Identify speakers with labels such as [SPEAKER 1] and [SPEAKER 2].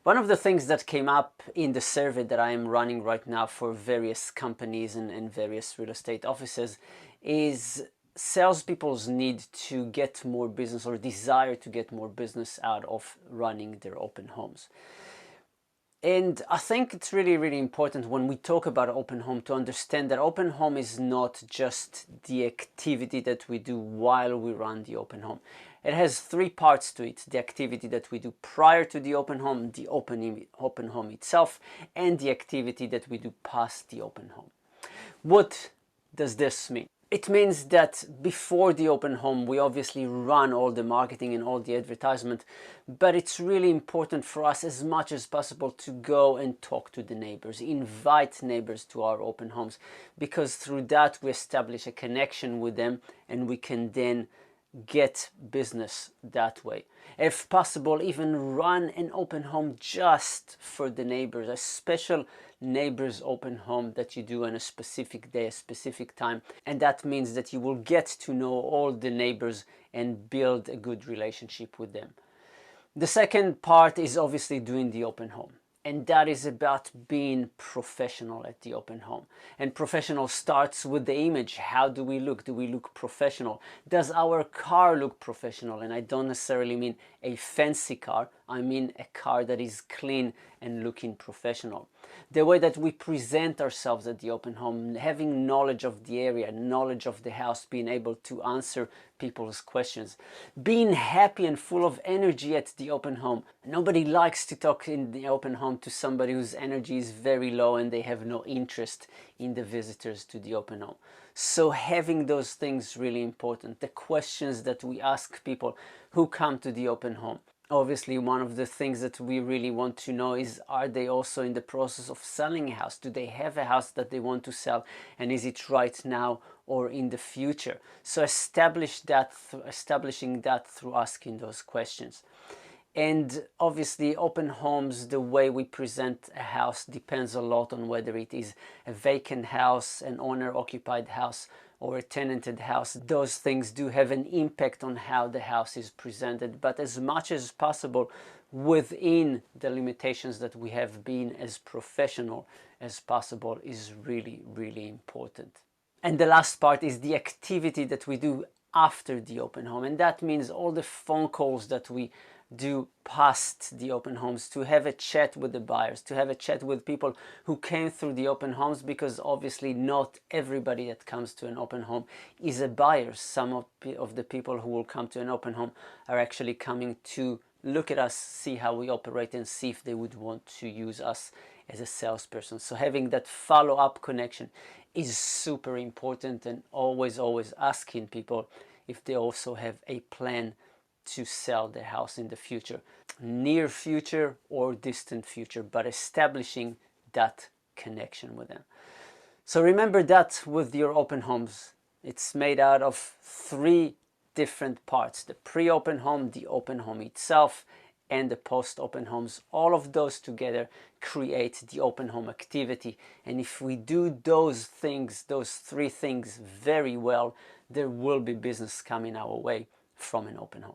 [SPEAKER 1] One of the things that came up in the survey that I am running right now for various companies and various real estate offices is salespeople's need to get more business or desire to get more business out of running their open homes. And I think it's really, really important when we talk about open home to understand that open home is not just the activity that we do while we run the open home. It has three parts to it: the activity that we do prior to the open home, the open home itself, and the activity that we do past the open home. What does this mean? It means that before the open home, we obviously run all the marketing and all the advertisement, but it's really important for us as much as possible to go and talk to the neighbors, invite neighbors to our open homes, because through that we establish a connection with them and we can then get business that way. If possible, even run an open home just for the neighbors, a special neighbors open home that you do on a specific day, a specific time, and that means that you will get to know all the neighbors and build a good relationship with them. The second part is obviously doing the open home, and that is about being professional at the open home. And professional starts with the image. How do we look? Do we look professional? Does our car look professional? And I don't necessarily mean a fancy car. I mean a car that is clean and looking professional. The way that we present ourselves at the open home, having knowledge of the area, knowledge of the house, being able to answer people's questions, being happy and full of energy at the open home. Nobody likes to talk in the open home to somebody whose energy is very low and they have no interest in the visitors to the open home. So having those things really important. The questions that we ask people who come to the open home. Obviously, one of the things that we really want to know is, are they also in the process of selling a house? Do they have a house that they want to sell? And is it right now or in the future? So establishing that through asking those questions. And obviously, open homes, the way we present a house depends a lot on whether it is a vacant house, an owner-occupied house, or a tenanted house. Those things do have an impact on how the house is presented, but as much as possible within the limitations that we have, being as professional as possible is really, really important. And the last part is the activity that we do after the open home, and that means all the phone calls that we do past the open homes, to have a chat with the buyers, to have a chat with people who came through the open homes, because obviously not everybody that comes to an open home is a buyer. Some of the people who will come to an open home are actually coming to look at us, see how we operate, and see if they would want to use us as a salesperson. So having that follow-up connection is super important, and always asking people if they also have a plan to sell the house in the future, near future or distant future, but establishing that connection with them. So remember that with your open homes, it's made out of three different parts: the pre-open home, the open home itself, and the post-open homes. All of those together create the open home activity. And if we do those things, those three things very well, there will be business coming our way from an open home.